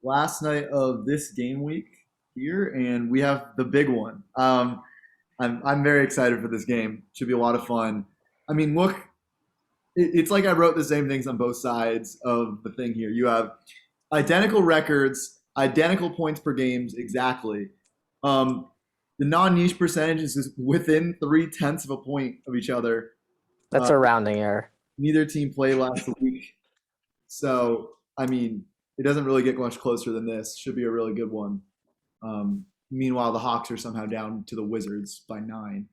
last night of this game week here, and we have the big one. I'm very excited for this game. Should be a lot of fun. I mean, look, it's like I wrote the same things on both sides of the thing here. You have identical records, identical points per games exactly. Um, the non-niche percentage is just within 0.3 of a point of each other. That's Uh, a rounding error. Neither team played last week, so I mean, it doesn't really get much closer than this. Should be a really good one. Meanwhile, the Hawks are somehow down to the Wizards by 9.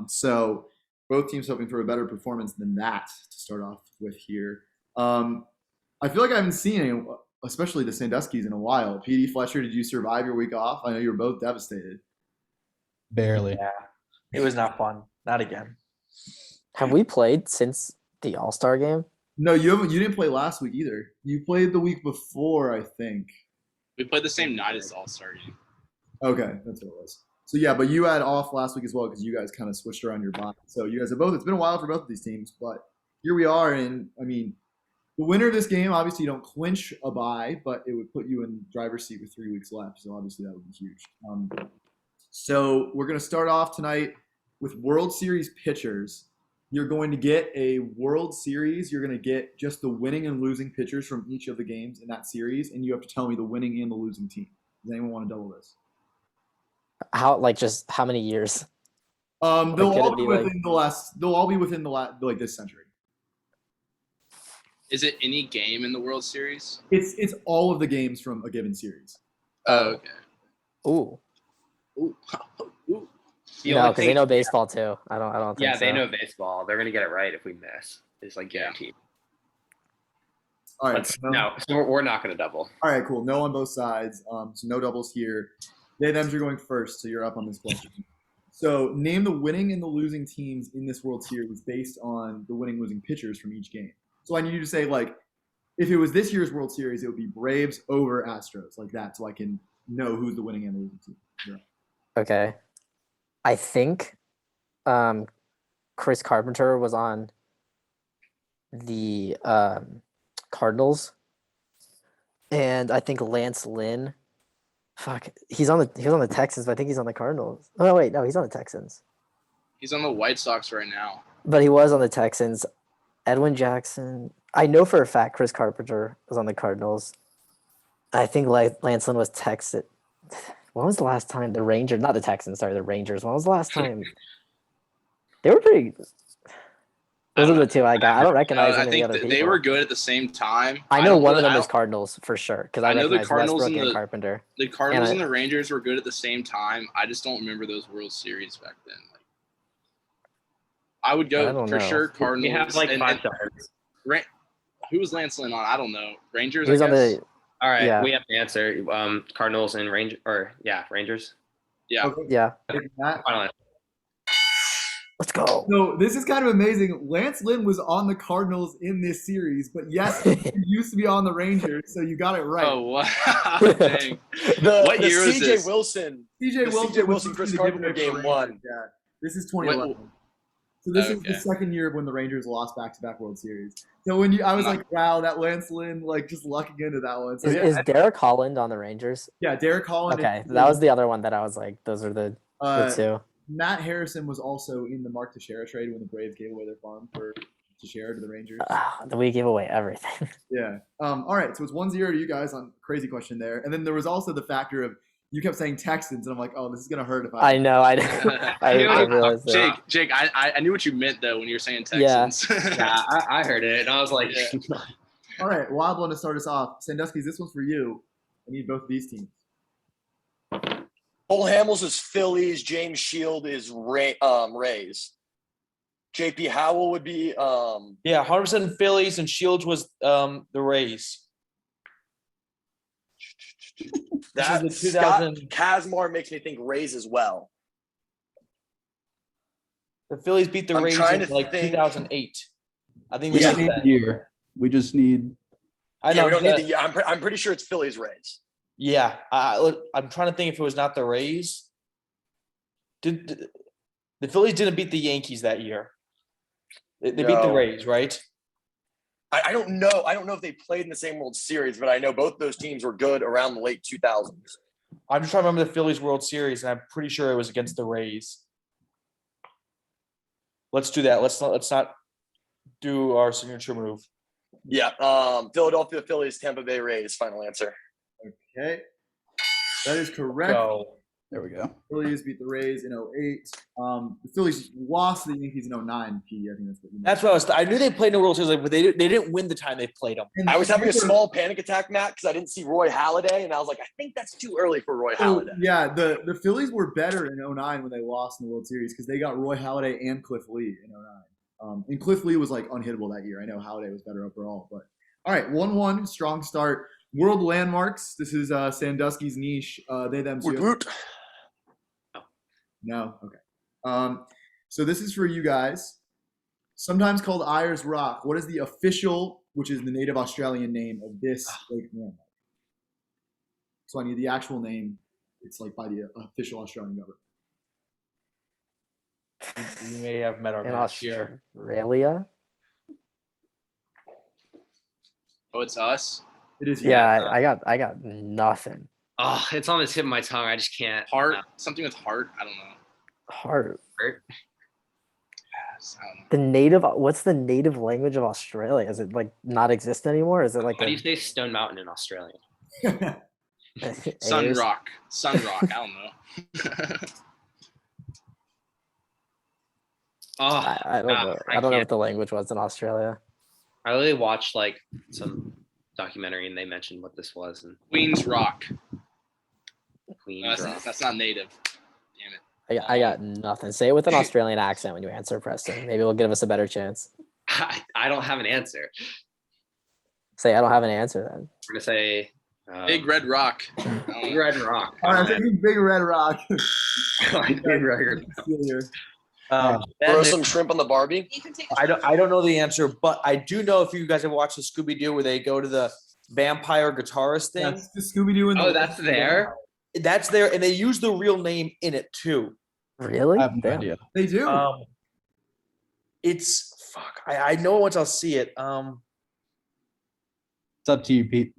So both teams hoping for a better performance than that to start off with here. I feel like I haven't seen any, especially the Sanduskys, in a while. PD Fletcher, did you survive your week off? I know you were both devastated. Barely. Yeah, it was not fun. Not again. Have we played since the All-Star game? No, you haven't. You didn't play last week either. You played the week before, I think. We played the same night as the All-Star game. Okay, that's what it was. So yeah, but you had off last week as well because you guys kind of switched around your bye. So you guys have both. It's been a while for both of these teams, but here we are. And I mean, the winner of this game, obviously, you don't clinch a bye, but it would put you in driver's seat with 3 weeks left. So obviously, that would be huge. So we're gonna start off tonight with World Series pitchers. You're going to get a World Series. You're going to get just the winning and losing pitchers from each of the games in that series, and you have to tell me the winning and the losing team. Does anyone want to double this? Just how many years? They'll could all it be be within the last. They'll all be within the last, like this century. Is it any game in the World Series? It's all of the games from a given series. Oh, okay. Ooh. Ooh. Ooh. No, because they know baseball too. I don't think Yeah, so. they know baseball. They're gonna get it right if we miss. It's like guaranteed. All right. So we're not gonna double. All right, cool. No on both sides. So no doubles here. They thems are going first, so you're up on this question. So name the winning and the losing teams in this World Series based on the winning losing pitchers from each game. So I need you to say, like, if it was this year's World Series, it would be Braves over Astros, like that, so I can know who's the winning and the losing team. Yeah. Okay. I think Chris Carpenter was on the Cardinals, and I think Lance Lynn. He was on the Texans, but I think he's on the Cardinals. Oh wait, no, he's on the Texans. He's on the White Sox right now. But he was on the Texans. Edwin Jackson. I know for a fact Chris Carpenter was on the Cardinals. I think Lance Lynn was Texas. When was the last time the Rangers, not the Texans, sorry, the Rangers. When was the last time? They were pretty. Those are the two I got. I don't recognize any of the other people. They were good at the same time. I know one of them is Cardinals for sure because I know the recognize Cardinals Westbrook and and Carpenter. The Cardinals and the Rangers were good at the same time. I just don't remember those World Series back then. I would go for sure Cardinals. You have like 5 stars. Who was Lance Lynn on? I don't know. Rangers. He was on the. All right, Yeah. we have the answer. Cardinals and Rangers. Yeah. Okay. Yeah. Final answer. Let's go. So this is kind of amazing. Lance Lynn was on the Cardinals in this series, but yes, he used to be on the Rangers, so you got it right. Oh wow! Dang. What year was this? CJ Wilson, Chris Carpenter game 1. Yeah, this is 2011. So this is the second year when the Rangers lost back-to-back World Series. So when I was like, wow, that Lance Lynn, like just lucking into that one. So, is Derek Holland on the Rangers? Yeah, Derek Holland. Okay, that was the other one that I was like, those are the two. Matt Harrison was also in the Mark Teixeira trade when the Braves gave away their farm for Teixeira to the Rangers. We gave away everything. Yeah. All right, so it's 1-0 to you guys on crazy question there. And then there was also the factor of you kept saying Texans, and I'm like, oh, this is gonna hurt if I. I know. I realized that. Jake, I knew what you meant though when you were saying Texans. Yeah, I heard it, and I was like, All right, wild one to start us off. Sandusky, this one's for you. I need both of these teams. Cole Hamels is Phillies. James Shield is Rays. JP Howell would be Yeah, 100% Phillies, and Shields was the Rays. That This is the Scott 2000 Kazmar makes me think Rays as well. The Phillies beat the I'm Rays trying in to like think. 2008. I think We we just said need that. the year. We just need. I Yeah, know. we don't need the. I'm pretty sure it's Phillies Rays. Yeah, I'm trying to think if it was not the Rays. Did the Phillies didn't beat the Yankees that year? They beat the No. Rays, right? I don't know. I don't know if they played in the same World Series, but I know both those teams were good around the late 2000s. I'm just trying to remember the Phillies World Series, and I'm pretty sure it was against the Rays. Let's do that. Let's not do our signature move. Yeah. Philadelphia Phillies, Tampa Bay Rays. Final answer. Okay. That is correct. Go. There we go. Phillies beat the Rays in 08. The Phillies lost to the Yankees in 09, P. I think that's what you meant. That's what I was. I knew they played in the World Series, but they didn't win the time they played them. And I was having a you were- small panic attack, Matt, because I didn't see Roy Halladay, and I was like, I think that's too early for Roy Oh, Halladay. yeah, the Phillies were better in 09 when they lost in the World Series because they got Roy Halladay and Cliff Lee in 09. And Cliff Lee was like unhittable that year. I know Halladay was better overall, but all right, 1-1, strong start. World landmarks. This is Sandusky's niche. They them Woot too. woot. No, okay. So this is for you guys. Sometimes called Ayers Rock. What is the official, which is the native Australian name of this lake landmark? So I need the actual name. It's like by the official Australian government. We may have met our In match here. Australia? Oh, it's us. It is. Yeah, I got nothing. Oh, it's on the tip of my tongue. I just can't. Heart. No. Something with heart. I don't know. Heart. Yes, I don't know. The native. What's the native language of Australia? Is it like not exist anymore? Is it like How do you say Stone Mountain in Australian? Sun Ayers? Rock. Sun Rock. I don't know. Oh, I don't know. I don't know can't. what the language was in Australia. I really watched like some documentary and they mentioned what this was and Queen's Rock. Queen's Rock. That's not native. Damn it. I got nothing. Say it with an Australian accent when you answer, Preston. Maybe it'll give us a better chance. I don't have an answer. Say I don't have an answer then. We're gonna say Big Red Rock. I don't Big know. Red Rock. All right, I'm thinking Big Red Rock. Big Red Rock. Here. Ben, Throw some shrimp on the Barbie. I don't know the answer, but I do know if you guys have watched the Scooby Doo where they go to the vampire guitarist thing. That's the Scooby Doo. Oh, that's there. That's there, and they use the real name in it too. Really? I have no Damn. idea. They do. It's fuck. I know once I'll see it. It's up to you, Pete.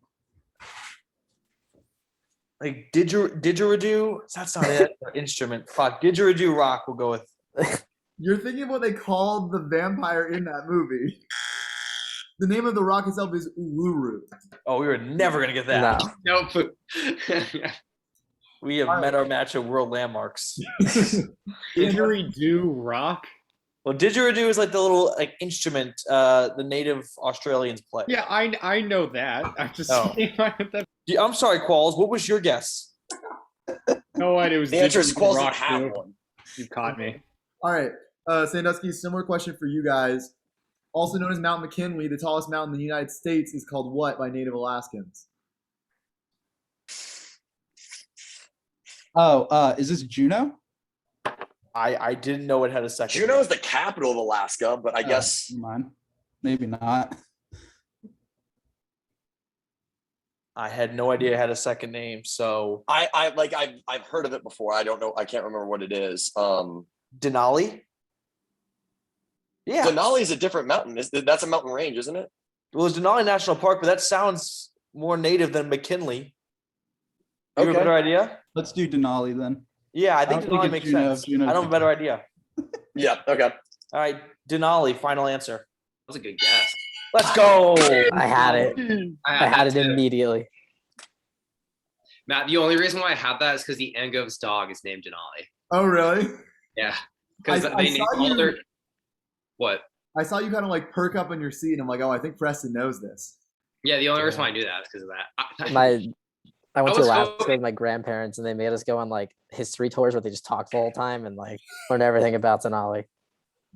Like didgeridoo. That's not it. Instrument. Fuck. Didgeridoo rock. We'll go with. You're thinking of what they called the vampire in that movie. The name of the rock itself is Uluru. Oh, we were never gonna get that. No. Nope. We have met our match at World Landmarks. Didgeridoo rock? Well, didgeridoo is like the little like instrument the native Australians play. Yeah, I know that. I just Oh. came up with that. I'm sorry, Qualls. What was your guess? No idea. It was The answer is didgeridoo Qualls rock, doesn't have too. one. You caught me. All right, Sandusky, similar question for you guys. Also known as Mount McKinley, the tallest mountain in the United States is called what by Native Alaskans? Oh, is this Juneau? I didn't know it had a second. Juneau is the capital of Alaska, but I guess Never mind. Maybe not. I had no idea it had a second name. So I've heard of it before. I don't know. I can't remember what it is. Denali. Yeah. Denali is a different mountain. That's a mountain range, isn't it? Well, it's Denali National Park, but that sounds more native than McKinley. You have a Okay. better idea? Let's do Denali then. Yeah, I I think don't think Denali it's makes Juneau. sense. Juneau's I don't have a better different. idea. Yeah. Okay. All right, Denali, final answer. That was a good guess. Let's go. I had it. I had it that too. immediately. Matt, the only reason why I had that is because the Engov's dog is named Denali. Oh, really? Yeah. Because I they named saw all you- their. What? I saw you kind of like perk up in your seat, and I'm like, oh, I think Preston knows this. Yeah, the only reason why I knew that is because of that. I went I to was Alaska hoping- with my grandparents, and they made us go on like history tours where they just talk the whole time and like learn everything about Denali.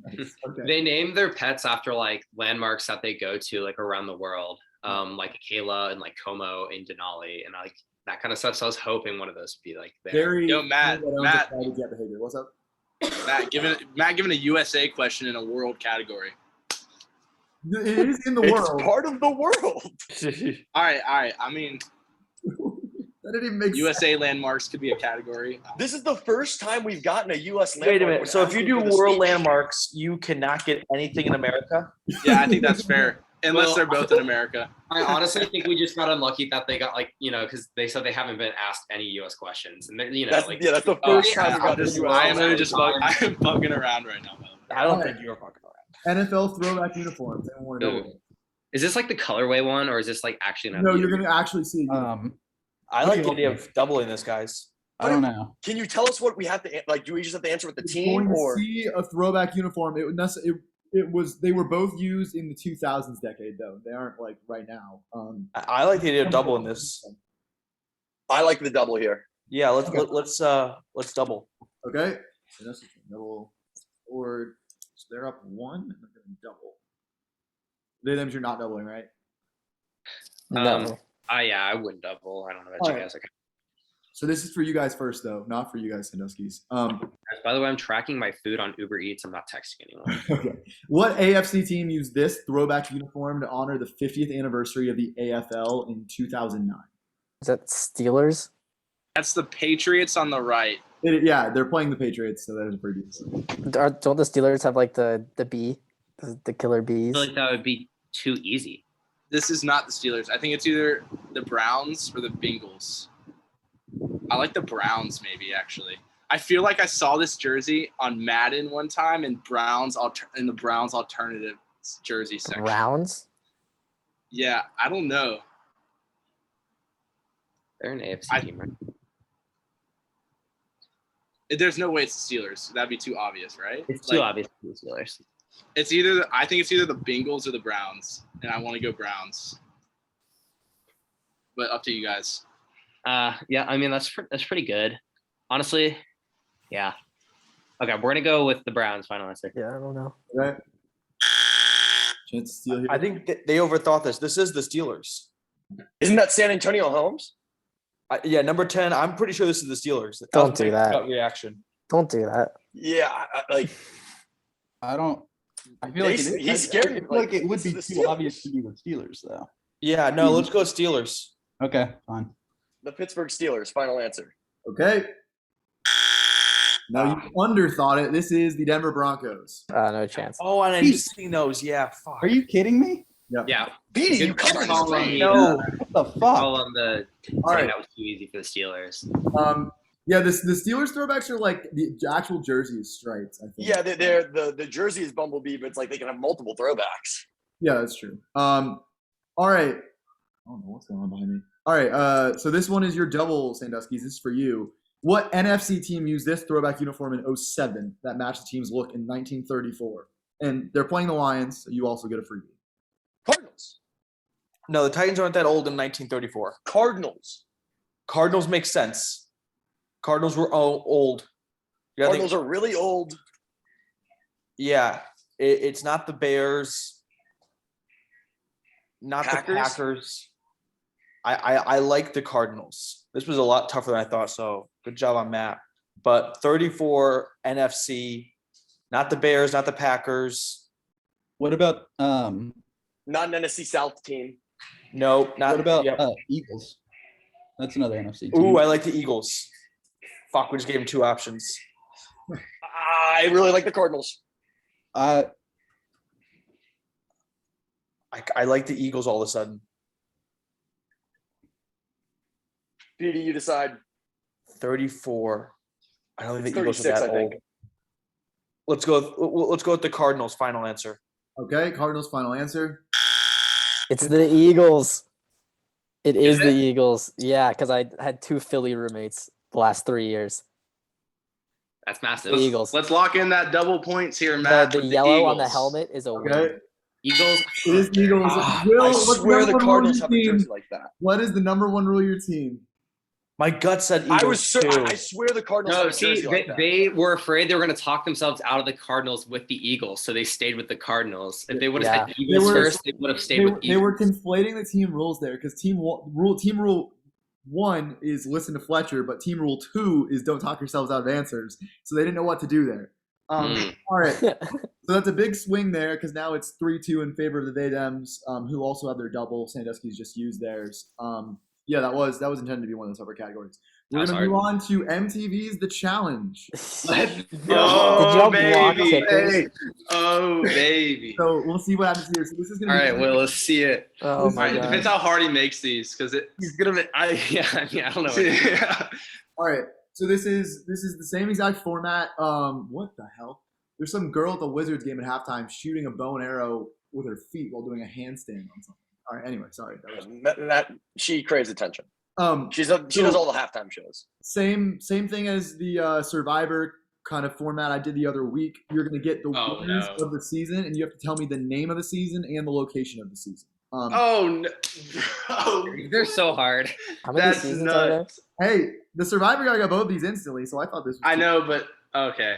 Okay. They named their pets after like landmarks that they go to like around the world, like Akela and like Como and Denali and like that kind of stuff. So I was hoping one of those would be like there. Very. Yo, Matt, Matt. Get behavior. What's up? Matt giving a USA question in a world category. It is in the It's world. part of the world. All right. I mean, That didn't even make sense. USA landmarks could be a category. This is the first time we've gotten a U.S. landmark. Wait a minute. when So if you asking do for the world speech. landmarks, you cannot get anything in America. Yeah, I think that's fair. Unless Well, they're both in America. I honestly think we just got unlucky that they got because they said they haven't been asked any U.S. questions, and That's that's the oh, first time we got this. I am literally I am fucking around right now. I don't think you're fucking around. NFL throwback uniforms. Anyone want to know? Is this like the colorway one, or is this like actually an? No, you're gonna actually see. I like the idea of doubling this, guys. I don't know. Can you tell us what we have to like? Do we just have to answer with the You're going team to or? see a throwback uniform. It was they were both used in the 2000s decade though. They aren't like right now. I like the idea of doubling this. I like the double here. Yeah, let's double. Okay. So that's a double forward. So they're up 1 and they're gonna double. Them's you're not doubling, right? No. Yeah, I wouldn't double. I don't know about All you right. guys. Okay. So this is for you guys first though, not for you guys Sanduskis. By the way, I'm tracking my food on Uber Eats. I'm not texting anyone. Okay. What AFC team used this throwback uniform to honor the 50th anniversary of the AFL in 2009? Is that Steelers? That's the Patriots on the right. Yeah, they're playing the Patriots, so that is pretty decent. Don't the Steelers have like the bee, the killer I bees? feel like that would be too easy. This is not the Steelers. I think it's either the Browns or the Bengals. I like the Browns, maybe actually. I feel like I saw this jersey on Madden one time in the Browns alternative jersey section. Browns? Yeah, I don't know. They're an AFC team, right? There's no way it's the Steelers. That'd be too obvious, right? It's too obvious for the Steelers. I think it's either the Bengals or the Browns, and I want to go Browns. But up to you guys. Yeah, I mean that's pretty good, honestly. Yeah. Okay, we're gonna go with the Browns. Final answer. Yeah, I don't know. Right? Chance to steal here. I think they overthought this. This is the Steelers. Isn't that San Antonio Holmes? Yeah, number 10. I'm pretty sure this is the Steelers. Don't was do my that. gut reaction. Don't do that. Yeah, like I don't. I feel like He's scared. I feel like it would this be is the too Steelers. obvious to be the Steelers, though. Yeah, no, let's go Steelers. Okay, fine. The Pittsburgh Steelers. Final answer. Okay. Now you underthought it. This is the Denver Broncos. No chance. Oh, and I'm seeing those. Yeah, fuck. Are you kidding me? Yep. Yeah. Beatty, you Good covered call this on thing. me. No. What the fuck? All on the All right. that was too easy for the Steelers. Yeah, the Steelers throwbacks are like the actual jersey is stripes, I think. Yeah, they're the jersey is Bumblebee, but it's like they can have multiple throwbacks. Yeah, that's true. All right. I don't know what's going on behind me. All right. So this one is your double, Sanduskis. This is for you. What NFC team used this throwback uniform in 07 that matched the team's look in 1934? And they're playing the Lions, so you also get a freebie. Cardinals. No, the Titans aren't that old in 1934. Cardinals. Cardinals make sense. Cardinals were old. You gotta think- Cardinals are really old. Yeah, it's not the Bears, not Packers? the Packers. I like the Cardinals. This was a lot tougher than I thought, so good job on Matt. But 34 NFC, not the Bears, not the Packers. What about Not an NFC South team. No, not what about yeah. Eagles? That's another NFC team. Ooh, I like the Eagles. Fuck, we just gave him two options. I really like the Cardinals. I like the Eagles all of a sudden. Petey, you decide. 34. I don't think It's the Eagles are 36, that I think. old. Let's go with the Cardinals. Final answer. Okay, Cardinals' final answer. It's the Eagles. It is the it? Eagles. Yeah, because I had two Philly roommates the last 3 years. That's massive. The Eagles. Let's lock in that double points here, Matt. The with yellow on the Eagles. helmet is a win. Okay, Eagles. it is the Eagles. Will, I what's swear the number one Cardinals rule have of a your jersey team? like that. What is the number one rule of your team? My gut said Eagles I was too. I swear the Cardinals No, have a see, jersey like that. they were afraid they were going to talk themselves out of the Cardinals with the Eagles, so they stayed with the Cardinals. If they would have had Eagles first, they would have stayed with They Eagles. were conflating the team rules there because team rule 1 is listen to Fletcher, but team rule 2 is don't talk yourselves out of answers. So they didn't know what to do there. All right, so that's a big swing there because now it's 3-2 in favor of the They-Dems, who also have their double. Sandusky's just used theirs. Yeah, that was intended to be one of those upper categories. We're Oh, gonna sorry. move on to MTV's The Challenge. Let's Did y'all block baby. kickers? Oh baby. So we'll see what happens here. So this is All gonna be right, Will, let's see it. Oh All my right, it god. depends how hard he makes these, because it. He's gonna be. I don't know. Yeah. All right. So this is the same exact format. What the hell? There's some girl at the Wizards game at halftime shooting a bow and arrow with her feet while doing a handstand on something. All right. Anyway, sorry. That she craves attention. She So does all the halftime shows. same thing as the Survivor kind of format I did the other week. You're gonna get the Oh, winners no. of the season, and you have to tell me the name of the season and the location of the season. Oh no. Oh, They're so hard. How many that's seasons are there? nuts. Hey, the Survivor guy got both these instantly, so I thought this was I know, but okay.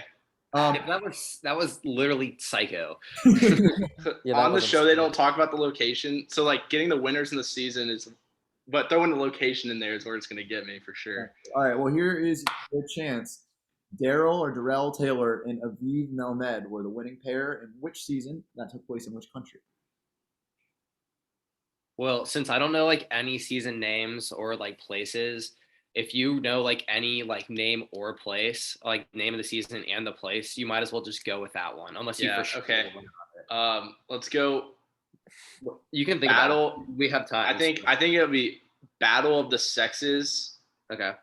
That was literally psycho. Yeah, that On the was show, they insane. don't talk about the location. So, like, getting the winners in the season is, but throwing the location in there is where it's going to get me for sure. All right, well, here is your chance. Daryl or Darrell Taylor and Aviv Melmed were the winning pair in which season that took place in which country? Well, since I don't know like any season names or like places, if you know like any like name or place, like name of the season and the place, you might as well just go with that one, unless you Yeah, for sure. okay. know. Let's go. You can think Battle. about it. We have time. I think it'll be Battle of the Sexes. Okay.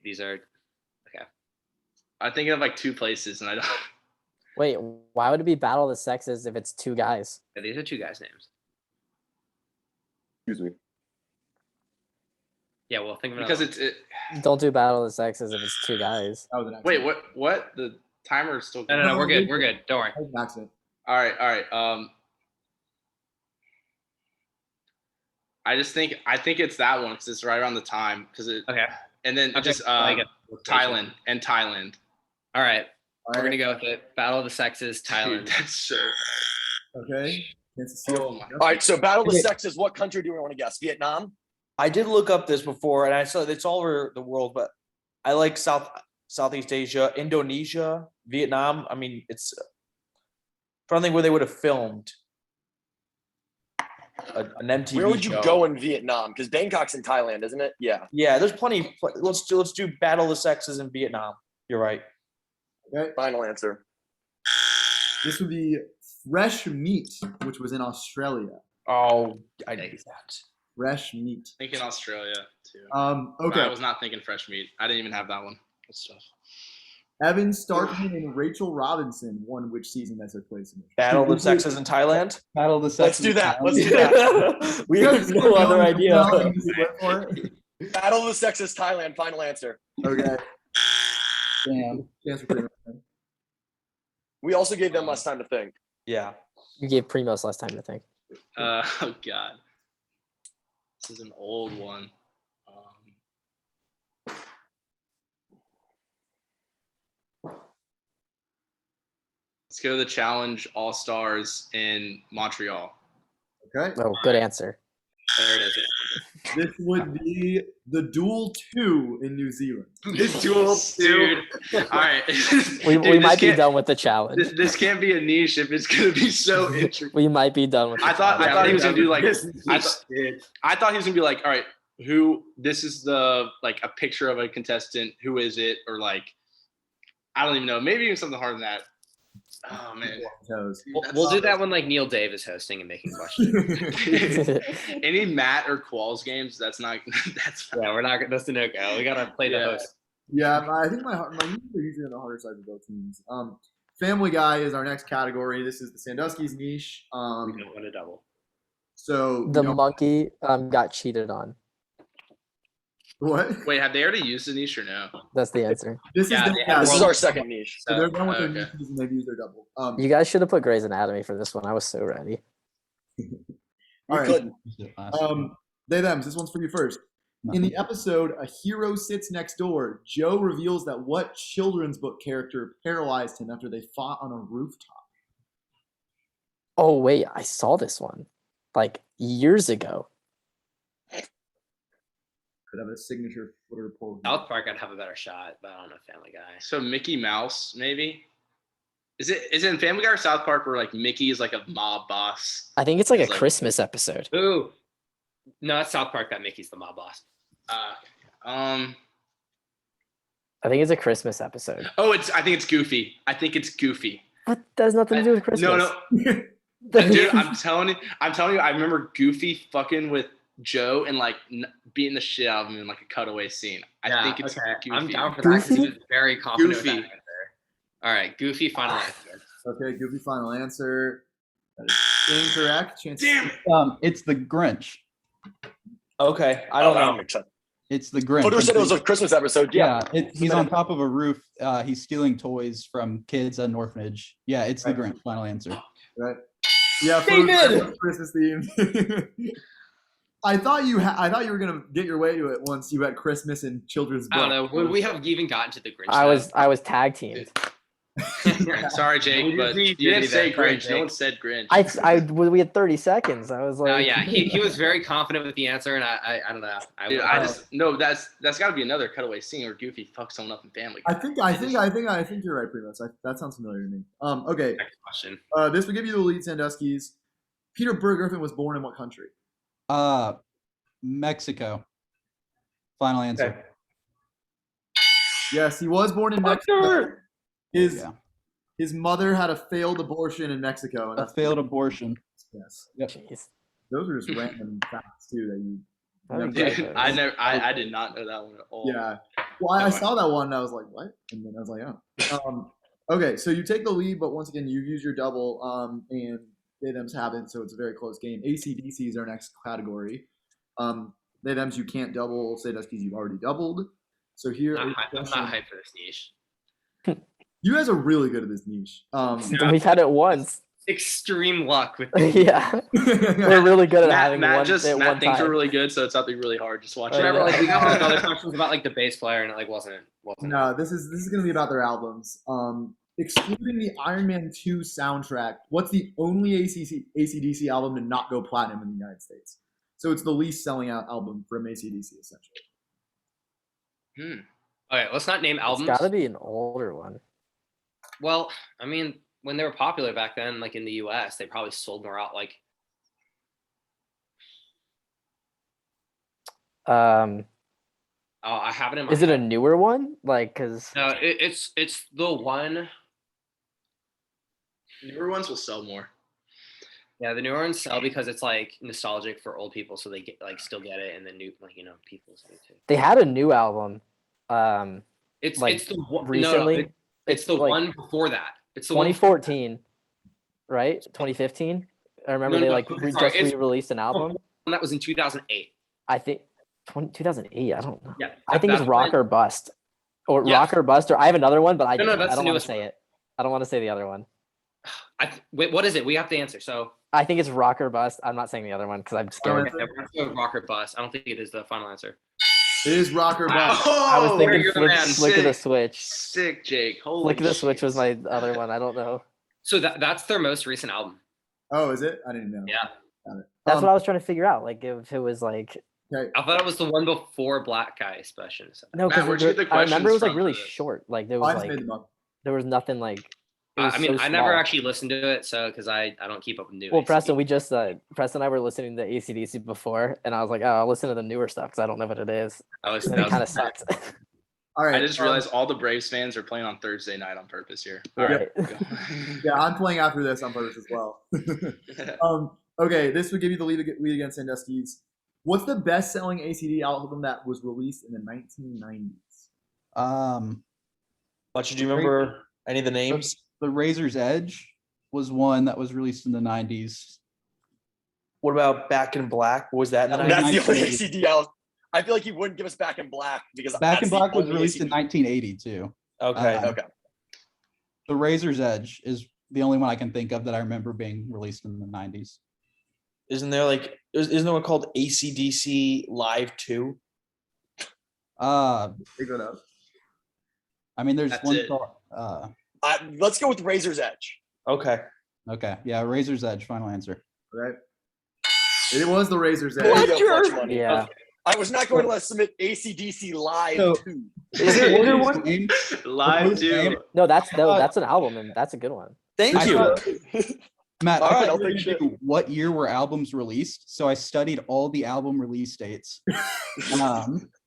These are I think of like two places, and I don't. Wait, why would it be Battle of the Sexes if it's two guys? yeah, these are two guys' names. Excuse me. Yeah, well, think of Because another Don't do Battle of the Sexes if it's two guys. That was an wait, accident. what? The timer is still one. going. No, we're good. We're good. Don't worry. That was an accident. All right. I think it's that one because it's right around the time because it. Okay. And then Okay, just I get it. Thailand. All right, All we're right, gonna go with it. Battle of the Sexes, Dude, Thailand. that's so. okay. Chance to steal. Oh my- All right, so Battle of the Okay. Sexes. What country do we want to guess? Vietnam? I did look up this before, and I saw it's all over the world, but I like Southeast Asia, Indonesia, Vietnam. I mean, it's trying to think where they would have filmed an MTV Where would you show. go in Vietnam? Because Bangkok's in Thailand, isn't it? Yeah. Yeah, there's plenty. Let's do Battle of the Sexes in Vietnam. You're right. Okay. Final answer. This would be Fresh Meat, which was in Australia. Oh, I knew that. Fresh Meat. Thinking Australia too. Okay. I was not thinking fresh meat. I didn't even have that one. Good stuff. Evan Starkman and Rachel Robinson won which season that took place in which? Battle of the Sexes in Thailand. Battle of the Let's Sexes. do that. Let's do that. We have no other idea. Battle of the Sexes, Thailand. Final answer. Okay. Damn. Chance for Primo. We also gave them less time to think. Yeah. You gave Primos less time to think. Oh god. This is an old one. Let's go to the Challenge All Stars in Montreal. Okay. Oh, good answer. There it is. This would be the Duel 2 in New Zealand. This duel, dude. All right. We Dude, might be can't- done with the challenge. This can't be a niche if it's gonna be so interesting. We might be done with the I thought he was gonna do like I I thought he was gonna be like, all right, who this is the like a picture of a contestant, who is it? Or like I don't even know, maybe even something harder than that. Oh man. Toes. We'll do that when like Neil Dave is hosting and making questions. Any Matt or Qualls games, that's not that's Yeah, we're not. That's a no go. We gotta play the Yeah. host. Yeah, I think my users are usually on the harder side of both teams. Family Guy is our next category. This is the Sandusky's niche. We don't want to double. So The you know, monkey got cheated on. what? Wait, have they already used the niche or no? That's the answer. This Yeah, is they the, have This is Well, our second niche. so they're done with their okay. niches and they've used their double. You guys should have put Grey's Anatomy for this one. I was so ready. We all right. couldn't. They thems. This one's for you first. In the episode "A Hero Sits Next Door," Joe reveals that what children's book character paralyzed him after they fought on a rooftop. Oh wait, I saw this one like years ago. Could have a signature footer pull. South Park, I'd have a better shot, but I don't know Family Guy. So Mickey Mouse, maybe? Is it in Family Guy or South Park where like Mickey is like a mob boss? I think it's like a It's like- Christmas episode. Ooh, No, it's South Park that Mickey's the mob boss. Um. I think it's a Christmas episode. Oh, I think it's Goofy. I think it's Goofy. What? That has nothing to do with Christmas. No. Dude, I'm telling you. I remember Goofy fucking with Joe and like beating the shit out of him in like a cutaway scene. I think it's Goofy. I'm down for that because he was very confident with that Goofy. answer. All right, Goofy, final answer. Okay, Goofy final answer. That is incorrect. Damn it. It's the Grinch. Okay, I don't that know. makes sense. It's the Grinch. Footer said it was a Christmas episode. Yeah. He's on top of a roof. He's stealing toys from kids at an orphanage. Yeah, it's the Grinch. Final answer. Right. Yeah, David! Christmas theme. I thought you were gonna get your way to it once you had Christmas and children's book. I don't know. Would we have even gotten to the Grinch? I was tag teamed. Sorry, Jake, but you didn't say Grinch. No one said Grinch. We had 30 seconds. I was like, No, yeah, he was very confident with the answer, and I don't know. Dude, that's got to be another cutaway scene where Goofy fucks someone up in Family Guy. I think you're right, Primus. That sounds familiar to me. Okay. Next question. This will give you the lead, Sanduskys. Peter Burr Griffin was born in what country? Mexico. Final answer. Okay. Yes, he was born in Mexico. His mother had a failed abortion in Mexico. And A failed abortion. Yes. Yep. jeez. Those are just random facts too that you. Oh, Dude, yeah. I did not know that one at all. Yeah. Well, I saw that one and I was like, what? And then I was like, oh. Okay, so you take the lead, but once again, you use your double, and they-thems haven't, so it's a very close game. AC/DC is our next category. They-thems you can't double. Sandusky's you've already doubled. So here, I'm not hyped for this niche. you guys are really good at this niche. We've had it once. Extreme luck with Yeah, we're really good at having Matt one Matt thinks time. we're really good, so it's not really hard. Just watch it. Remember, like we got like other questions about like the bass player, and it like wasn't. No, this is gonna be about their albums. Excluding the Iron Man 2 soundtrack, what's the only AC/DC album to not go platinum in the United States? So it's the least selling out album from AC/DC, essentially. Okay, let's not name It's albums. got to be an older one. Well, I mean, when they were popular back then, like in the U.S., they probably sold more out. Like, I have it in my. Is it a newer one? Like, cause No, it's the one. Newer ones will sell more. Yeah, the newer ones sell because it's like nostalgic for old people, so they get like still get it, and the new people do too. they had a new album. It's Like, it's the one recently, it's the like one before that. It's the one 2014, right? 2015. I remember No, they no, like sorry, just it's- re-released an album. that was in 2008. I think 2008. I don't know. Yeah, I think it's that's Rock when- or Bust, or Yeah. Rock or Bust, or I have another one, but I No, don't that's the want to newest say one. it. I don't want to say the other one. Wait, what is it? We have to answer. So I think it's Rock or Bust. I'm not saying the other one because I'm scared. okay, we're gonna go with Rock or Bust. I don't think it is the final answer. It is Rock or Bust. I was thinking you're the man. Flick of the Sick. Switch. Sick, Jake. Holy Flick of the Switch shit. was my other one. I don't know. So that's their most recent album. Oh, is it? I didn't know. Yeah. Got it. That's what I was trying to figure out. Like if it was like Okay. I thought it was the one before Black Guy Special. no, Matt, where'd you because get the I remember it was questions like from really for this? short. Like there Oh, I was just made like them up. there was nothing like. It was I mean, so I never small. actually listened to it, so because I don't keep up with new. Well, AC/DC. Preston, we just Preston and I were listening to AC/DC before, and I was like, oh, I'll listen to the newer stuff because I don't know what it is. That was, And that it was kind of sucks. All right. I just realized all the Braves fans are playing on Thursday night on purpose here. All Yeah. right. go. Yeah, I'm playing after this on purpose as well. Okay, this would give you the lead against Sandusky's. What's the best-selling ACD album that was released in the 1990s? But do you remember any of the names? The Razor's Edge was one that was released in the 90s. What about Back in Black? What was that? in the That's That's the 90s? only 1980. ACD album. I feel like he wouldn't give us Back in Black because Back in that's the Black was only released in AC/DC. 1982. Okay. Uh, Okay. The Razor's Edge is the only one I can think of that I remember being released in the 90s. Isn't there like isn't there one called AC/DC Live 2? Figure it out. I mean, there's That's one it. called. Let's go with Razor's Edge. Okay. Okay, yeah, Razor's Edge. Final answer. Right? It was the Razor's Edge. There you go, Clutch Money. Yeah. I was not going to submit AC/DC Live So- 2. Is there order one? Live Proposed name? too. No, that's an album, and that's a good one. Thank I you. thought- Matt, All I right, thought I'll you were take gonna do what year were albums released, so I studied all the album release dates,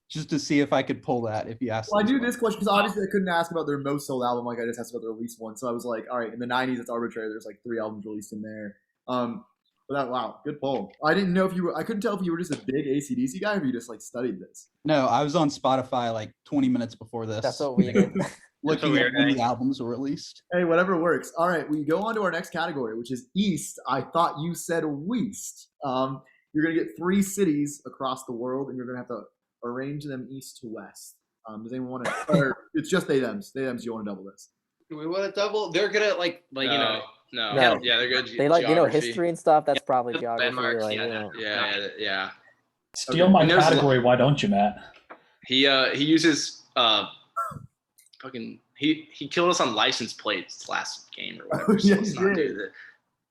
just to see if I could pull that. If you asked, Well, I this knew one. this question because obviously I couldn't ask about their most sold album like I just asked about their release one. So I was like, all right, in the '90s, it's arbitrary. There's like 3 albums released in there. But that wow, good poll. I didn't know if you were. I couldn't tell if you were just a big AC/DC guy or if you just like studied this. No, I was on Spotify like 20 minutes before this. That's what we did. Looking weird, at when eh? the albums were released. Hey, whatever works. All right, we go on to our next category, which is East. I thought you said West. You're gonna get 3 cities across the world, and you're gonna have to arrange them east to west. Does anyone want to? Or it's just they them's. They them's. You want to double this? Do we want to double? They're gonna like No, you know. no. No. Yeah, they're good. They like geography. history and stuff. That's probably Yeah, geography. landmarks, Like, yeah, Yeah. Steal my He knows category, why don't you, Matt? He uses fucking he killed us on license plates last game or whatever. So Yeah, let's he not did. do that.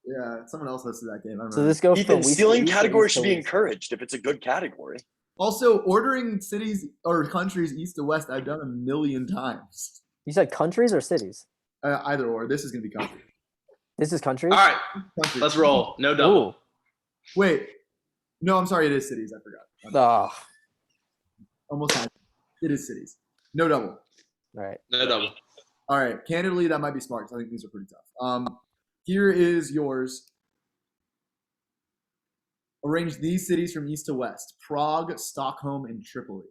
Yeah, someone else hosted that game. I remember. So this goes Ethan, from West stealing to East or categories East should to be West? encouraged if it's a good category. Also, ordering cities or countries east to west, I've done a million times. You said countries or cities? Either or. This is gonna be country. This is countries. All right, Country. let's roll. No double. Ooh. Wait. No, I'm sorry. It is cities. I forgot. Oh, Almost time. It is cities. No double. all right. No double. All right. Candidly, that might be smart because I think these are pretty tough. Here is yours. Arrange these cities from east to west: Prague, Stockholm, and Tripoli.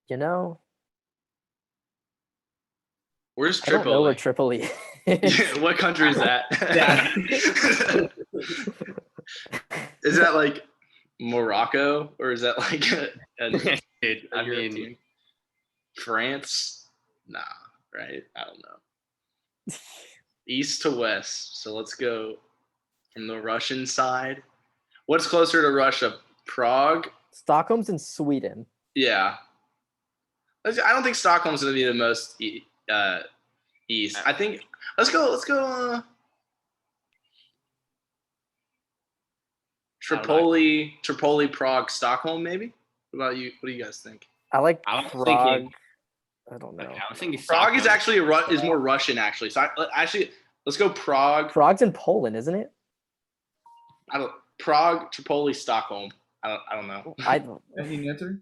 You know, Where's I don't know where Tripoli? Tripoli is. What country is that? Is that like Morocco or is that like Dude, I European mean, team? France? Nah, right? I don't know. East to west. So let's go from the Russian side. What's closer to Russia? Prague? Stockholm's in Sweden. Yeah. I don't think Stockholm's going to be the most east. I think let's go Tripoli, Prague, Stockholm maybe? What about you? What do you guys think? I like I was Prague. thinking- I don't know. I was thinking Prague is Stockholm. actually is more Russian actually. So actually let's go Prague. Prague's in Poland, isn't it? Prague, Tripoli, Stockholm. I don't know. I don't. Any answer?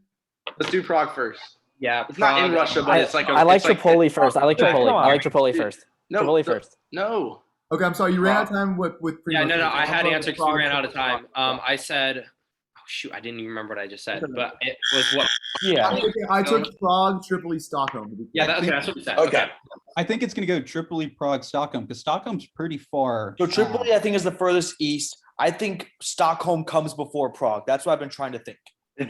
Let's do Prague first. Yeah, It's not in Russia, but it's like I like it's like- Tripoli first. I like Come Tripoli. on. I like Tripoli first. No, Tripoli no, first. No. Okay, I'm sorry. You ran out of time with Yeah, Primo. no. I I'll had go answered because Prague, we ran out of time. Prague. I said, oh shoot, I didn't even remember what I just said, but it was what? Yeah. I took Prague, Tripoli, Stockholm. to be Yeah, clear. that's what you said. Okay. I think it's going to go Tripoli, Prague, Stockholm, because Stockholm's pretty far. So Tripoli, I think, is the furthest east. I think Stockholm comes before Prague. That's what I've been trying to think.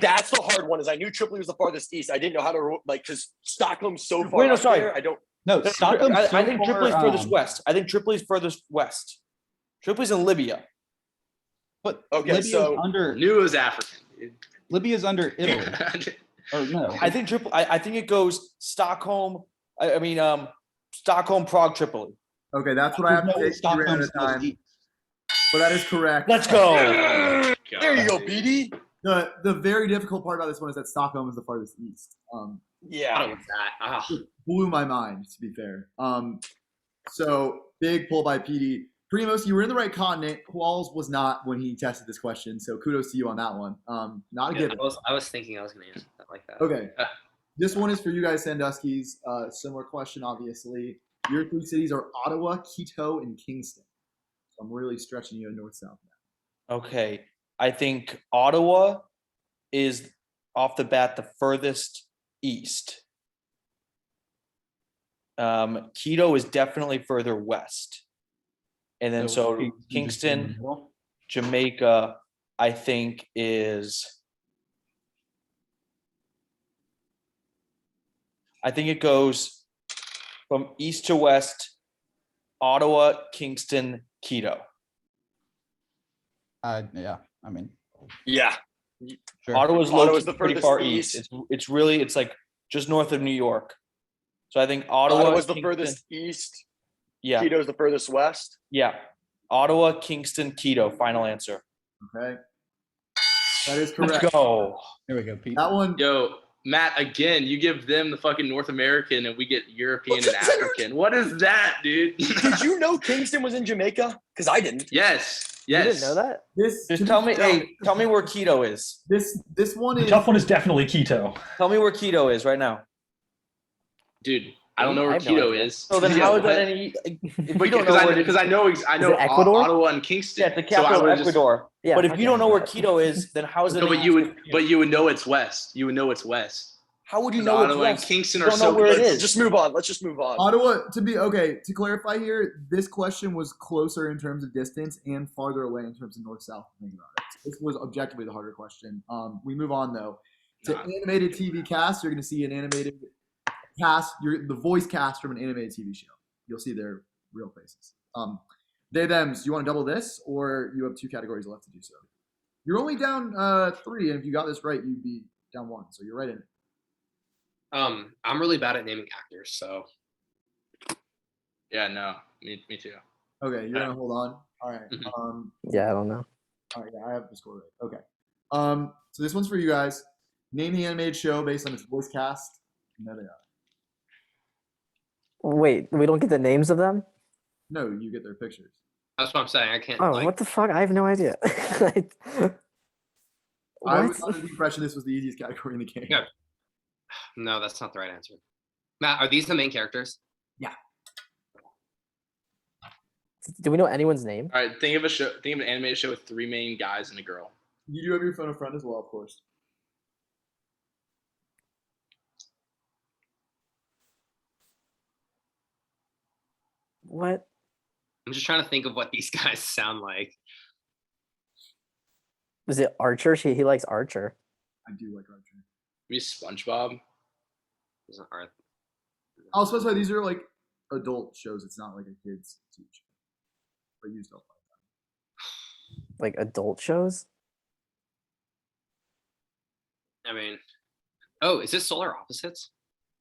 That's the hard one. Is I knew Tripoli was the farthest east. I didn't know how to because Stockholm's so far. Wait, no, up sorry. there, I don't. No, Stockholm's I think Tripoli's furthest west. west. I think Tripoli's furthest west. Tripoli's in Libya. But Okay, Libya's so- under Knew it was African. Dude. Libya's under Italy. Or no. I think I think it goes Stockholm. Stockholm, Prague, Tripoli. Okay, that's what I have to There's take. no You ran out Stockholm's of time, east. but that is correct. Let's go. There you go, BD. The very difficult part about this one is that Stockholm is the farthest east. Yeah. What was that? Oh. Blew my mind, to be fair. So big pull by PD. Primos, you were in the right continent. Qualls was not when he tested this question, so kudos to you on that one. Not a Yeah, given. I was thinking I was gonna answer that like that. Okay. This one is for you guys, Sanduskys. Similar question, obviously. Your 3 cities are Ottawa, Quito, and Kingston. So I'm really stretching you north-south now. Okay. I think Ottawa is off the bat the furthest east. Quito is definitely further west. And then so Kingston, Jamaica, I think it goes from east to west, Ottawa, Kingston, Quito. Yeah, I mean, Yeah. sure. Ottawa's Ottawa's the located pretty furthest far east. east. It's like just north of New York. So I think Ottawa. Ottawa's the Kingston- furthest east. Yeah, Quito's the furthest west. yeah. Ottawa, Kingston, Quito. Final answer. Okay? That is Let's correct. go. There we go, Pete. That one, Yo, Matt, again, you give them the fucking North American and we get European and African. What is that, dude? Did you know Kingston was in Jamaica? Because I didn't. Yes. You didn't know that? Just tell me, tell me where Quito is. This one The is tough one is definitely Quito. Tell me where Quito is right now. Dude, I don't know I where have no Quito idea. is. So then Yeah, how is what? that any? If you But don't know where it is, because I know it Ecuador? Ottawa and Kingston. yeah, the So I capital would of just- Ecuador. Yeah, But if okay. you don't know where Quito is, then how is it? No, any but you would easier? know it's west. You would know it's west. How would you Because know it's Ottawa and west? Kingston You are don't so know where it close. is. Just move on. Let's just move on. Ottawa. To clarify here, this question was closer in terms of distance and farther away in terms of north-south. Think about it. So this was objectively the harder question. We move on though to Nah. animated TV cast. You're going to see an animated cast. The voice cast from an animated TV show. You'll see their real faces. They thems. Do you want to double this, or you have 2 categories left to do so? You're only down 3, and if you got this right, you'd be down 1. So you're right in it. I'm really bad at naming actors, so Yeah, no. Me too. Okay, you're gonna hold on. All right. Mhm. Yeah, I don't know. All right, yeah, I have the score right. Okay. So this one's for you guys. Name the animated show based on its voice cast. And there they are. Wait, we don't get the names of them? No, you get their pictures. that's what I'm saying. I can't. Oh, like, what the fuck? I have no idea. I What? was under the impression this was the easiest category in the game. Yeah. No, that's not the right answer. Matt, are these the main characters? Do we know anyone's name? All right, think of an animated show with 3 main guys and a girl. You do have your phone in front as well, of course. What? I'm just trying to think of what these guys sound like. Is it Archer? He likes Archer. I do like Archer. Maybe SpongeBob. Isn't Art- I'll specify these are like adult shows. It's not like a kids' TV show. But you still like Like adult shows? I mean, oh, is this Solar Opposites?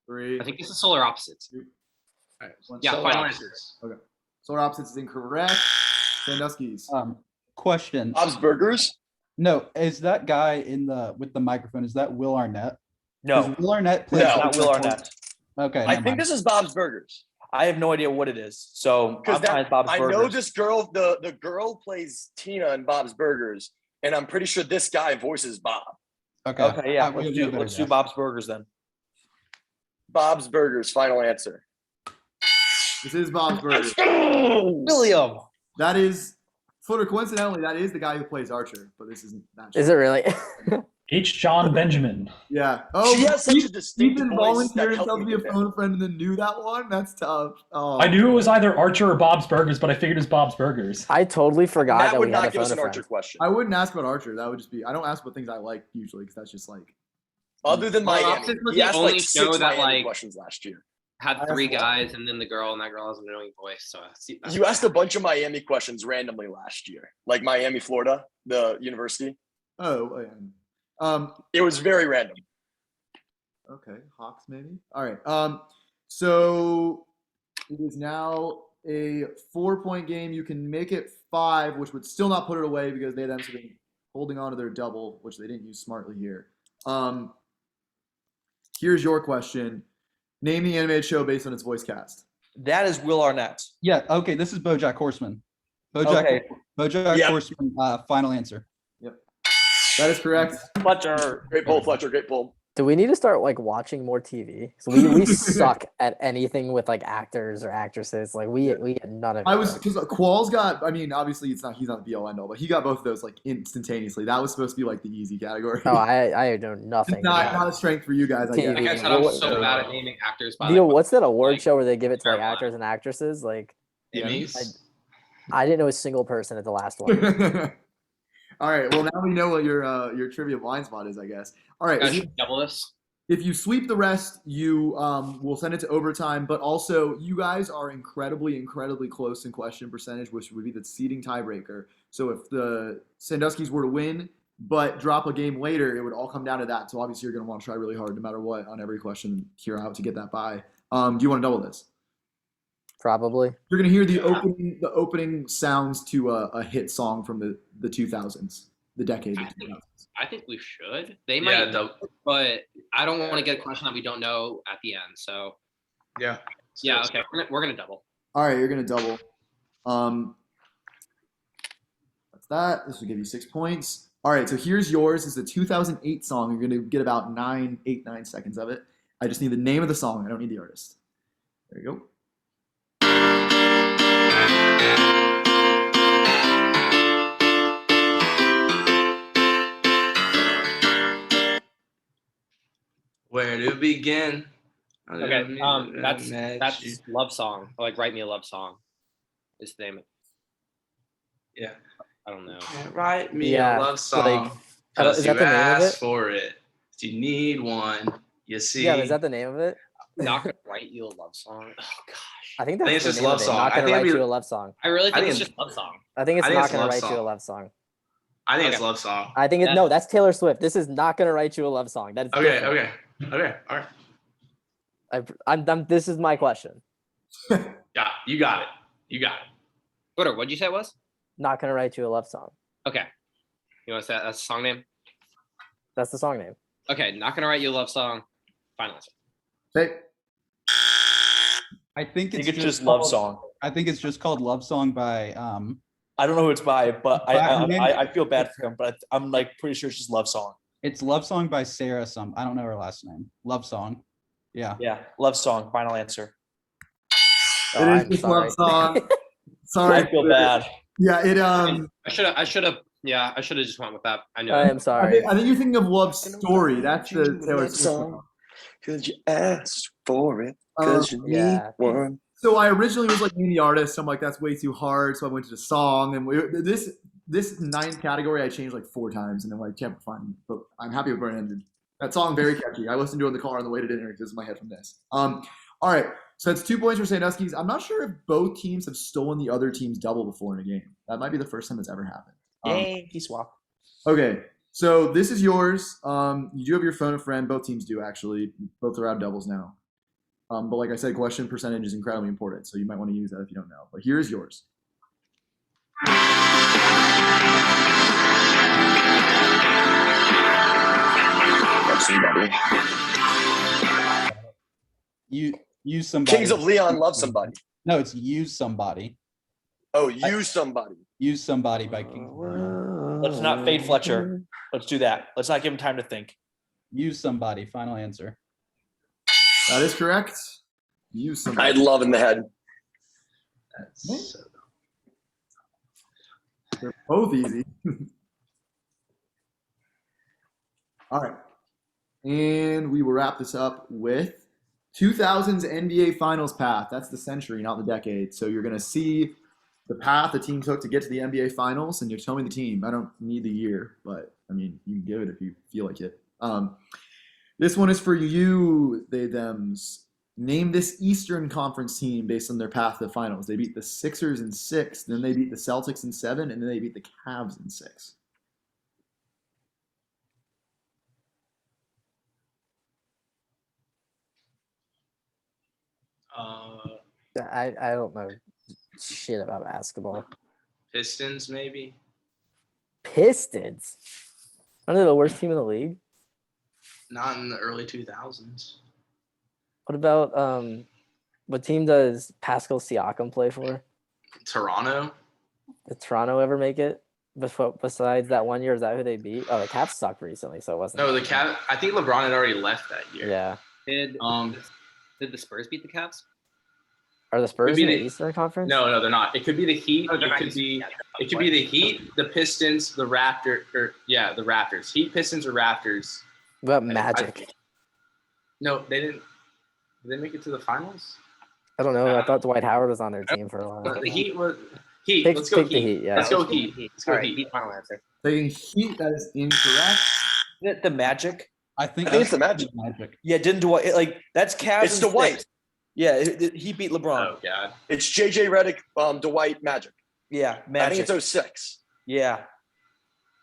that. 3. I think this is Solar Opposites. All right. One. Yeah, Solar final Opposites. answers. Solar Opposites is incorrect. Sandusky's. Question. Bob's Burgers. No, is that guy in the with the microphone? Is that Will Arnett? No, 'Cause Will Arnett plays. No. it's not Will Arnett. Okay, I never think mind. this is Bob's Burgers. I have no idea what it is. So Because I'm fine, Bob's I Burgers. know this girl, the girl plays Tina in Bob's Burgers, and I'm pretty sure this guy voices Bob. Okay. Okay, yeah. we Let's have do no better guess. Bob's Burgers then. Bob's Burgers, final answer. This is Bob's Burgers. William. That is, coincidentally, that is the guy who plays Archer, but this isn't that. Is it really? H. John Benjamin. Yeah. Oh, She has such a Ethan distinct voice volunteered that himself helped to me be a get phone friend and then knew that one. That's tough. Oh. I knew it was either Archer or Bob's Burgers, but I figured it was Bob's Burgers. I totally forgot Matt that would we had not a give us phone an a Archer friend. question. I wouldn't ask about Archer. That would just be. I don't ask about things I like usually because that's just like. Other than Well, Miami, Opposites was he the asked only like show 6 that, Miami like, questions last year. Had I 3 have one. guys, and then the girl, and that girl has an annoying voice. So that's You asked a bunch of Miami questions randomly last year, like Miami, Florida, the university. Oh. It was very random. Okay. Hawks maybe. All right. So it is now a 4-point game. You can make it 5, which would still not put it away because they then sort of holding on to their double, which they didn't use smartly here. Here's your question. Name the animated show based on its voice cast. That is Will Arnett. Yeah. Okay. This is BoJack Horseman. BoJack. Okay. BoJack Yeah. Horseman. Final answer. That is correct. Fletcher. Great pull, Fletcher. Great pull. Do we need to start like watching more TV? So we suck at anything with like actors or actresses. Like we get none of it. I was because Qual's got. I mean, obviously he's not the be all end all, but he got both of those like instantaneously. That was supposed to be like the easy category. Oh, I know nothing. It's not a strength for you guys. I TV. Like guess. I said, I'm What- so bad at naming actors. By Neil, the way. what's that award like, show where they give it to like Caroline. actors and actresses? Like Emmys. I didn't know a single person at the last one. All right. Well, now we know what your trivia blind spot is, I guess. All right. Guys, should we double this? If you sweep the rest, you will send it to overtime. But also, you guys are incredibly close in question percentage, which would be the seeding tiebreaker. So if the Sanduskys were to win, but drop a game later, it would all come down to that. So obviously, you're going to want to try really hard, no matter what, on every question here out to get that by. Do you want to double this? Probably. You're going to hear the opening sounds to a hit song from the 2000s. the decade. I of think- 2000s. I think we should. They Yeah, might, but I don't want to get a question that we don't know at the end. So yeah. yeah, okay, we're gonna double. All right, you're gonna double. That's that. This will give you 6 points. All right, so here's yours. It's a 2008 song. You're gonna get about 9 seconds of it. I just need the name of the song. I don't need the artist. There you go. Where to begin? Okay, that's love song. Like, write me a love song. Is the name. Yeah. I don't know. Write me Yeah, a love song. like, Cause is you that the name of asked it? for it. You need one. You see. Yeah, is that the name of it? Not gonna write you a love song. Oh gosh. I think I think that's it's the just name love of it. song. Not I gonna think it'd write be- you a love song. I really think it's think just love song. I think it's I think not it's gonna love write you a song. love song. I think it's Okay. love song. I think That's- no, that's Taylor Swift. This is not gonna write you a love song. That is Okay, different. okay, all right. I'm this is my question. Yeah, you got it. You got it. Twitter, what'd you say it was? Not gonna write you a love song. Okay. You want to say that's the song name? That's the song name. Okay, not gonna write you a love song. Final answer. Okay. I think I it's think it's just love called- song. I think it's just called Love Song by I don't know who it's by, but Her name- I feel bad for him. But I'm like pretty sure it's just love song. it's Love Song by Sarah some. I don't know her last name. Love Song. Yeah. Yeah, love song. Final answer. Oh, It is I'm just sorry. love song. Sorry. I feel bad. Yeah, it I should have just went with that. I know. I am I sorry. think you're thinking of Love Story. That's the Taylor Swift song. Cause you asked for it. Um, Cause you yeah. need one. So I originally was like name the artist. I'm like, that's way too hard. So I went to the song, and this ninth category I changed like 4 times, and then I can't find. But I'm happy with where it ended. That song very catchy. I listened to it in the car on the way to dinner because my head from this. All right, so it's 2 points for Sandusky's. I'm not sure if both teams have stolen the other team's double before in a game. That might be the first time it's ever happened. Yankee swap. Okay, so this is yours. You do have your phone a friend. Both teams do actually. Both are out doubles now. But like I said, question percentage is incredibly important, so you might want to use that if you don't know. But here's yours. Love somebody. You use somebody. Kings of Leon, love somebody. No, it's Use Somebody. Oh, use somebody. Use Somebody by Kings of Leon. Let's not fade Fletcher. Let's do that. Let's not give him time to think. Use Somebody. Final answer. That is correct. Use some. I had love in the head. That's so They're both easy. All right. And we will wrap this up with 2000's NBA Finals path. That's the century, not the decade. So you're going to see the path the team took to get to the NBA Finals, and you're telling me the team. I don't need the year, but I mean, you can give it if you feel like it. This one is for you, they, thems. Name this Eastern Conference team based on their path to the finals. They beat the Sixers in 6, then they beat the Celtics in 7, and then they beat the Cavs in 6. I don't know shit about basketball. Pistons, maybe. Pistons. Aren't they the worst team in the league? Not in the early 2000s. What about what team does Pascal Siakam play for? Toronto. Did Toronto ever make it? Besides that one year, is that who they beat? Oh, the Cavs sucked recently, so it wasn't. No, the Cavs. I think LeBron had already left that year. Yeah. Did the Spurs beat the Cavs? Are the Spurs be in the the- Eastern Conference? No, they're not. It could be the Heat. Oh, they're It not could Eastern. be. Yeah, It could be the Heat, the Pistons, the Raptors, the Raptors. Heat, Pistons, or Raptors. What about Magic? No, they didn't. Did they make it to the finals? I don't know. I thought Dwight Howard was on their team for a while. The Heat was Heat. Pick- Let's go pick the Heat. Heat, yeah. Let's go Heat. Let's go All right, Heat. Heat final answer. Saying Heat, that is incorrect. Isn't it the Magic? I think I think it's the Magic. Magic. Yeah, didn't Dwight like that's Cavs? It's and Dwight. six. Yeah, he beat LeBron. Oh God. It's JJ Redick, Dwight, Magic. Yeah, I Magic. think it's 06. Yeah.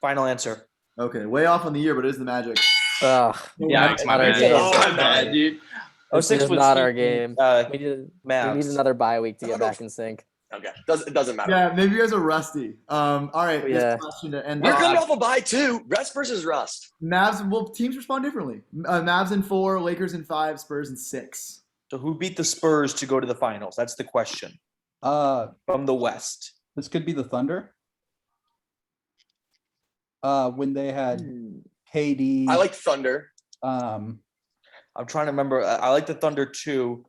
Final answer. Okay, way off on the year, but it is the Magic. Ugh. Yeah, Not my our bad. game. My bad, dude. This 06 is was not our Heat, game. We need Mavs. another bye week to get back in sync. Okay, it doesn't matter. Yeah, maybe you guys are rusty. All right. Yeah. This question to end We're off. coming off a bye too. Rest versus rust. Mavs. Well, teams respond differently. Mavs in 4, Lakers in 5, Spurs in 6. So who beat the Spurs to go to the finals? That's the question from the West. This could be the Thunder. When they had KD. I like Thunder. I'm trying to remember. I like the Thunder too.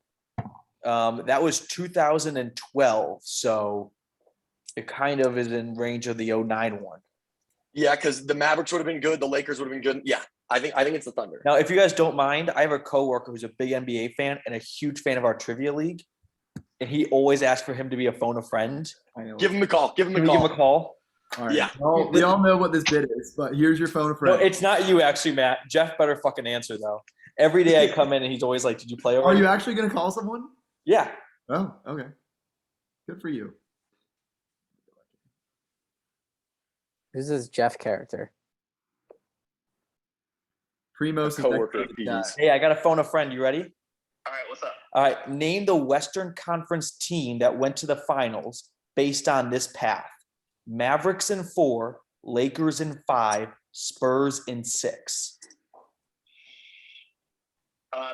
That was 2012, so it kind of is in range of the 09 one. Yeah, because the Mavericks would have been good. The Lakers would have been good. Yeah, I think it's the Thunder. Now, if you guys don't mind, I have a coworker who's a big NBA fan and a huge fan of our trivia league, and he always asks for him to be a phone a friend. Give him a call. Give him a Can we call. give him a call? All right. Yeah. Well, we all know what this bid is, but here's your phone a No, friend. it's not you actually, Matt. Jeff better fucking answer though. Every day I come in and he's always like, "Did you play Are already?" you actually going to call someone? Yeah. Oh, okay. Good for you. Who's this Jeff character? Primos is Coworker next of to that. P's. Hey, I got a phone a friend. You ready? All right, what's up? All right. Name the Western Conference team that went to the finals based on this path: Mavericks in 4, Lakers in 5, Spurs in 6.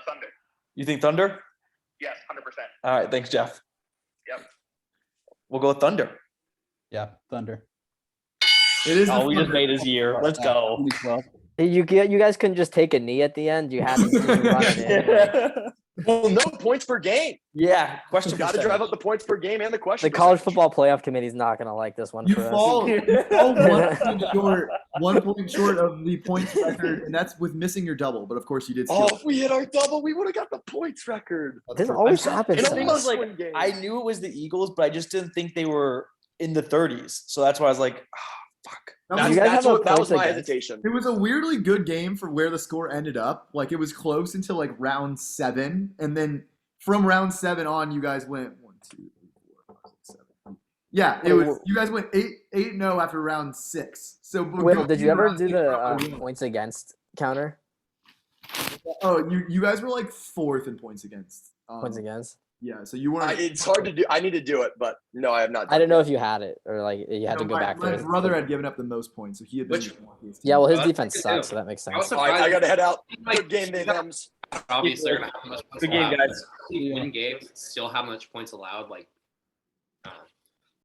Thunder. You think Thunder? Yes, 100%. All right. Thanks, Jeff. Yep. We'll go with Thunder. Yeah, Thunder. It is. Oh, the we just Thunder. made his year. Let's go. 2012. Hey, you guys couldn't just take a knee at the end. You had to run it in. Like, Well, no points per game. Yeah. Question. Got to drive up the points per game and the question. the college percentage. football playoff committee is not gonna like this one You for us. fall 1 point short of the points record, and that's with missing your double. But of course, you did. Oh, Steal. if we hit our double, we would have got the points record. This always I'm happens. And to it us. almost like, win games. I knew it was the Eagles, but I just didn't think they were in the 30s. So that's why I was like, oh, fuck. That You was, guys have a that was points my against. hesitation. it was a weirdly good game for where the score ended up. Like it was close until like round 7, and then from round 7 on, you guys went 1, 2, 3, 4, 5, 6, 7. Yeah, it was. You guys went 8-0 after round 6. So Will, did you ever round do 6, the probably win. points against counter? Oh, you guys were like 4th in points against. Points against? Yeah, so you weren't. It's hard to do. I need to do it, but no, I have not. I didn't know if you had it or like you had to go back my to it. brother had given up the most points, so he had been. Which- Yeah, well, his Oh, defense that's sucks, good. so that makes I was sense. All right, I got to head out. Like, Good game, Dave Hems. Obviously, they're gonna have much points Good game, allowed. guys. Win games, still how much points allowed. Like